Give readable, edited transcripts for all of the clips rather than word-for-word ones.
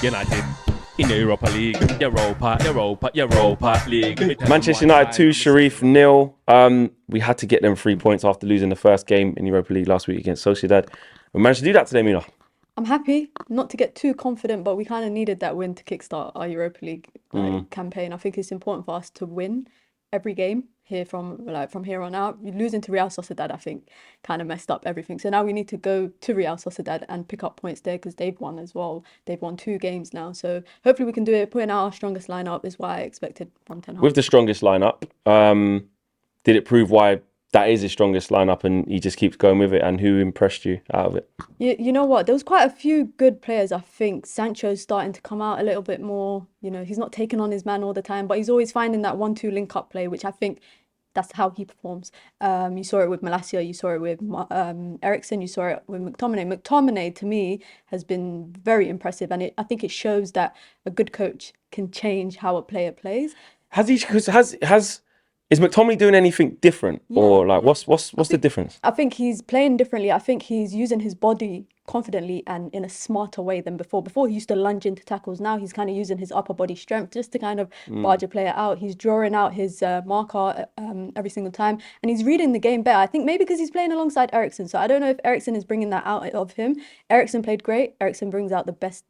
United in the Europa League, Europa League. Manchester United 2, Sharif 0. We had to get them 3 points after losing the first game in Europa League last week against Sociedad. We managed to do that today, Mina. I'm happy, not to get too confident, but we kind of needed that win to kickstart our Europa League campaign. I think it's important for us to win every game here from here on out. Losing to Real Sociedad, I think, kind of messed up everything. So now we need to go to Real Sociedad and pick up points there because they've won as well. They've won 2 games now. So hopefully we can do it. Putting out our strongest lineup is what I expected from Ten Hag. With the strongest lineup, did it prove why that is his strongest lineup and he just keeps going with it? And who impressed you out of it? You know what? There was quite a few good players. I think Sancho's starting to come out a little bit more. You know, he's not taking on his man all the time, but he's always finding that 1-2 link-up play, which I think that's how he performs. You saw it with Malacia, you saw it with Eriksen, you saw it with McTominay. McTominay, to me, has been very impressive, and I think it shows that a good coach can change how a player plays. Is McTominay doing anything different, or like what's the difference? I think he's playing differently. I think he's using his body confidently and in a smarter way than before. Before he used to lunge into tackles. Now he's kind of using his upper body strength just to kind of barge a player out. He's drawing out his marker every single time, and he's reading the game better. I think maybe because he's playing alongside Eriksen. So I don't know if Eriksen is bringing that out of him. Eriksen played great. Eriksen brings out the best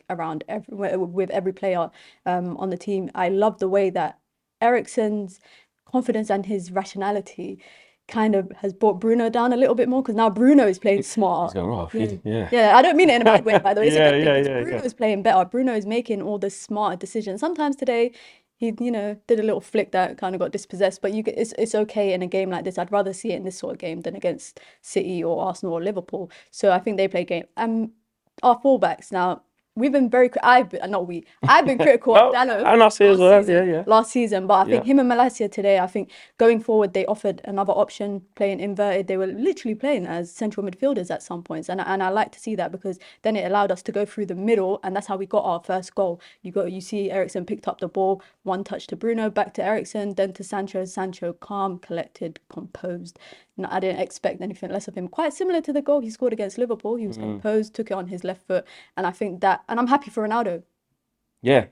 around with every player on the team. I love the way that Eriksen's confidence and his rationality kind of has brought Bruno down a little bit more, because now Bruno is playing smart. He's going off. Yeah, I don't mean it in a bad way, by the way. It's a good thing. Bruno is playing better. Bruno is making all the smarter decisions. Sometimes today he, did a little flick that kind of got dispossessed, but it's okay in a game like this. I'd rather see it in this sort of game than against City or Arsenal or Liverpool. So I think they play game. Our fullbacks now. We've been I've been critical of Dano and us here as well. Last season, but I think him and Malacia today, I think going forward they offered another option, playing inverted. They were literally playing as central midfielders at some points, and I like to see that, because then it allowed us to go through the middle, and that's how we got our first goal. You see Eriksen picked up the ball, one touch to Bruno, back to Eriksen, then to Sancho. Sancho calm, collected, composed. I didn't expect anything less of him. Quite similar to the goal he scored against Liverpool. He was composed, took it on his left foot, and I think that, and I'm happy for Ronaldo. Yeah.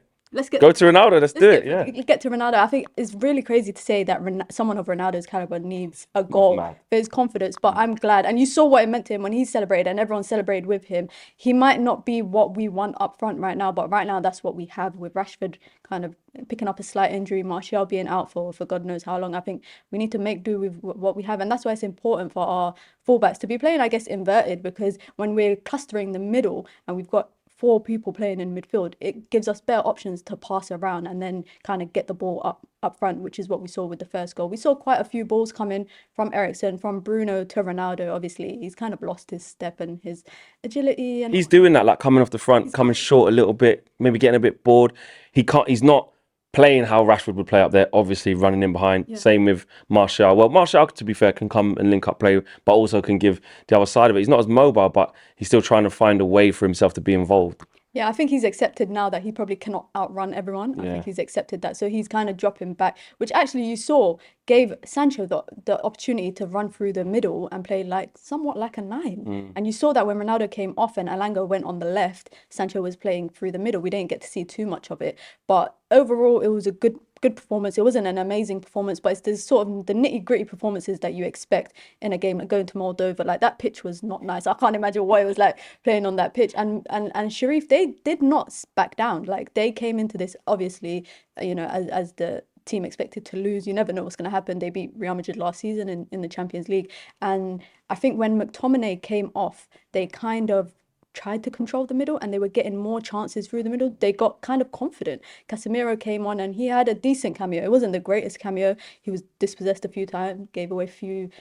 Go to Ronaldo. Let's do it. Get to Ronaldo. I think it's really crazy to say that someone of Ronaldo's caliber needs a goal for his confidence, but I'm glad. And you saw what it meant to him when he celebrated, and everyone celebrated with him. He might not be what we want up front right now, but right now that's what we have, with Rashford kind of picking up a slight injury, Martial being out for God knows how long. I think we need to make do with what we have, and that's why it's important for our fullbacks to be playing, I guess, inverted, because when we're clustering the middle and we've got 4 people playing in midfield, it gives us better options to pass around and then kind of get the ball up front, which is what we saw with the first goal. We saw quite a few balls coming from Eriksen, from Bruno to Ronaldo. Obviously, he's kind of lost his step and his agility. And he's doing that, like coming off the front, coming short a little bit, maybe getting a bit bored. He's not playing how Rashford would play up there, obviously running in behind. Same with Martial. Well, Martial, to be fair, can come and link up play, but also can give the other side of it. He's not as mobile, but he's still trying to find a way for himself to be involved. Yeah, I think he's accepted now that he probably cannot outrun everyone. I think he's accepted that. So he's kind of dropping back, which actually you saw gave Sancho the opportunity to run through the middle and play somewhat like a 9. And you saw that when Ronaldo came off and Alanga went on the left, Sancho was playing through the middle. We didn't get to see too much of it. But overall, it was a good performance. It wasn't an amazing performance, but it's the sort of the nitty-gritty performances that you expect in a game, like going to Moldova. Like, that pitch was not nice. I can't imagine what it was like playing on that pitch. And Sharif, they did not back down. Like, they came into this, obviously, as the team expected to lose. You never know what's going to happen. They beat Real Madrid last season in the Champions League. And I think when McTominay came off, they kind of tried to control the middle, and they were getting more chances through the middle. They got kind of confident. Casemiro came on and he had a decent cameo. It wasn't the greatest cameo. He was dispossessed a few times, gave away a few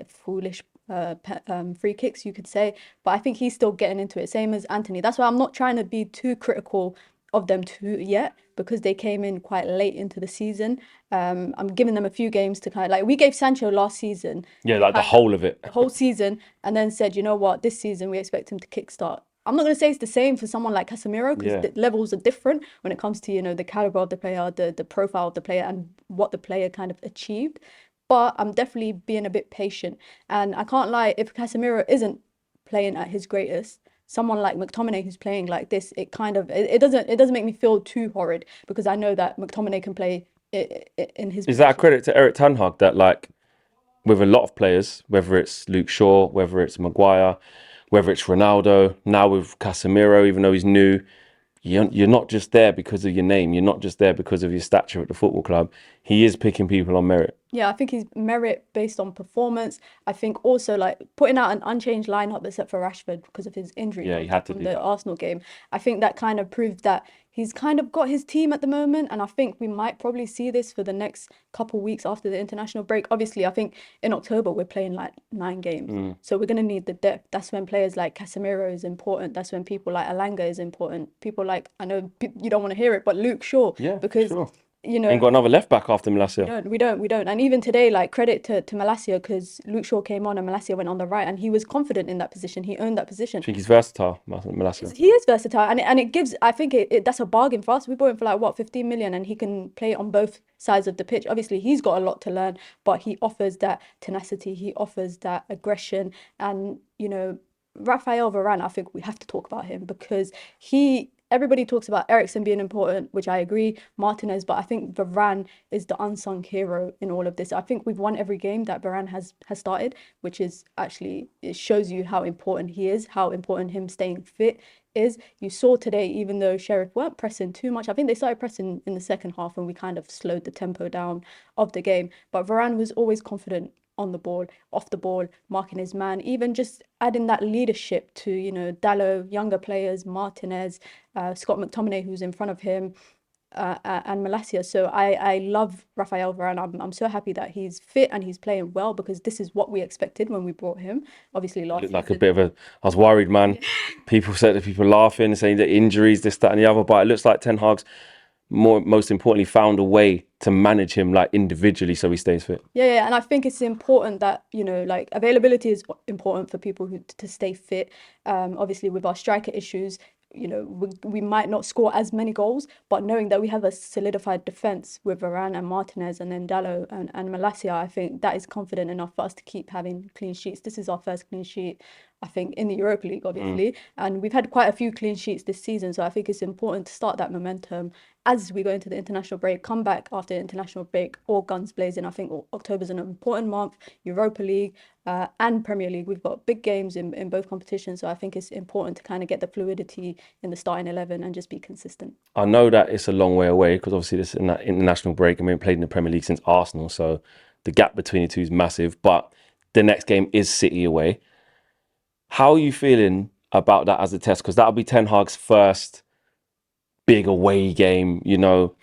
foolish free kicks, you could say. But I think he's still getting into it, same as Anthony. That's why I'm not trying to be too critical of them too yet, because they came in quite late into the season. I'm giving them a few games to kind of, we gave Sancho last season. Yeah, like the whole of it. The whole season, and then said, you know what, this season we expect him to kickstart. I'm not going to say it's the same for someone like Casemiro, because the levels are different when it comes to, the caliber of the player, the profile of the player, and what the player kind of achieved. But I'm definitely being a bit patient. And I can't lie, if Casemiro isn't playing at his greatest, someone like McTominay who's playing like this, it doesn't make me feel too horrid because I know that McTominay can play in his. Is that a credit to Eric Ten Hag that, like, with a lot of players, whether it's Luke Shaw, whether it's Maguire, whether it's Ronaldo, now with Casemiro, even though he's new, you're not just there because of your name. You're not just there because of your stature at the football club. He is picking people on merit. Yeah, I think he's merit based on performance. I think also like putting out an unchanged lineup except for Rashford because of his injury. Yeah, he had to from do the that. Arsenal game. I think that kind of proved that he's kind of got his team at the moment, and I think we might probably see this for the next couple weeks after the international break. Obviously, I think in October we're playing like 9 games, so we're gonna need the depth. That's when players like Casemiro is important. That's when people like Alanga is important. People like, I know you don't want to hear it, but Luke Shaw, Yeah, because sure. you know. Ain't got another left back after Malacia. We don't. And even today, like, credit to Malacia because Luke Shaw came on and Malacia went on the right and he was confident in that position. He owned that position. I think he's versatile, Malacia. He is versatile and it gives, I think that's a bargain for us. We bought him for like, what, 15 million, and he can play on both sides of the pitch. Obviously, he's got a lot to learn, but he offers that tenacity, he offers that aggression. And, you know, Raphael Varane, I think we have to talk about him because everybody talks about Eriksen being important, which I agree, Martinez, but I think Varane is the unsung hero in all of this. I think we've won every game that Varane has started, which is actually, it shows you how important he is, how important him staying fit is. You saw today, even though Sheriff weren't pressing too much, I think they started pressing in the second half and we kind of slowed the tempo down of the game. But Varane was always confident on the ball, off the ball, marking his man, even just adding that leadership to, you know, Dalot, younger players, Martinez, Scott McTominay, who's in front of him, and Malacia. So I love Raphael Varane. I'm so happy that he's fit and he's playing well because this is what we expected when we brought him. Obviously, last Like a bit of a, I was worried, man. People laughing, saying that injuries, this, that, and the other. But it looks like Ten Hag's most importantly found a way to manage him like individually so he stays fit. Yeah, and I think it's important that, you know, like availability is important for people to stay fit. Obviously, with our striker issues, you know, we might not score as many goals, but knowing that we have a solidified defence with Varane and Martinez and then Dalot and Malacia, I think that is confident enough for us to keep having clean sheets. This is our first clean sheet, I think, in the Europa League, obviously. And we've had quite a few clean sheets this season, so I think it's important to start that momentum as we go into the international break, come back after the international break, all guns blazing. I think October's an important month, Europa League and Premier League. We've got big games in both competitions, so I think it's important to kind of get the fluidity in the starting 11 and just be consistent. I know that it's a long way away because obviously this in that international break and we haven't played in the Premier League since Arsenal, so the gap between the two is massive, but the next game is City away. How are you feeling about that as a test? Because that'll be Ten Hag's first big away game, you know.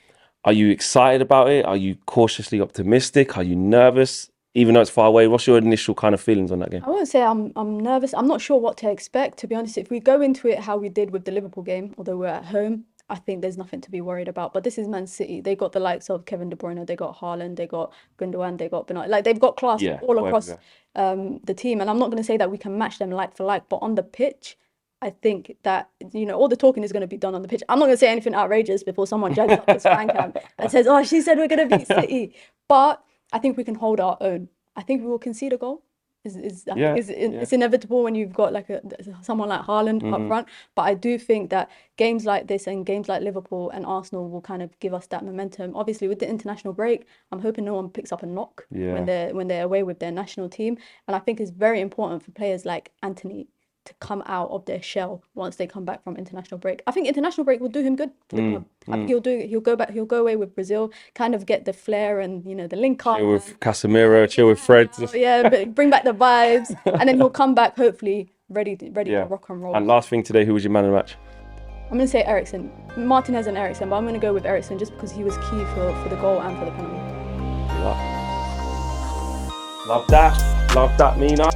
Are you excited about it? Are you cautiously optimistic? Are you nervous? Even though it's far away, what's your initial kind of feelings on that game? I won't say I'm nervous. I'm not sure what to expect, to be honest. If we go into it how we did with the Liverpool game, although we're at home, I think there's nothing to be worried about. But this is Man City. They got the likes of Kevin De Bruyne, they got Haaland, they got Gundogan, they got Bernard. Like, they've got class all across the team. And I'm not going to say that we can match them like for like, but on the pitch, I think that, you know, all the talking is going to be done on the pitch. I'm not going to say anything outrageous before someone jacks up this fan cam and says, oh, she said we're going to beat City. But I think we can hold our own. I think we will concede a goal. It's inevitable when you've got like someone like Haaland up front. But I do think that games like this and games like Liverpool and Arsenal will kind of give us that momentum. Obviously, with the international break, I'm hoping no one picks up a knock when they're away with their national team. And I think it's very important for players like Anthony to come out of their shell once they come back from international break. I think international break will do him good for the club. I think he'll go away with Brazil, kind of get the flair and, you know, the link up. Chill with Casemiro, chill with Fred. But bring back the vibes, and then he'll come back hopefully ready for rock and roll. And last thing today, who was your man of the match? I'm going to say Eriksen. Martinez and Eriksen, but I'm going to go with Eriksen just because he was key for the goal and for the penalty. Love that, Mina.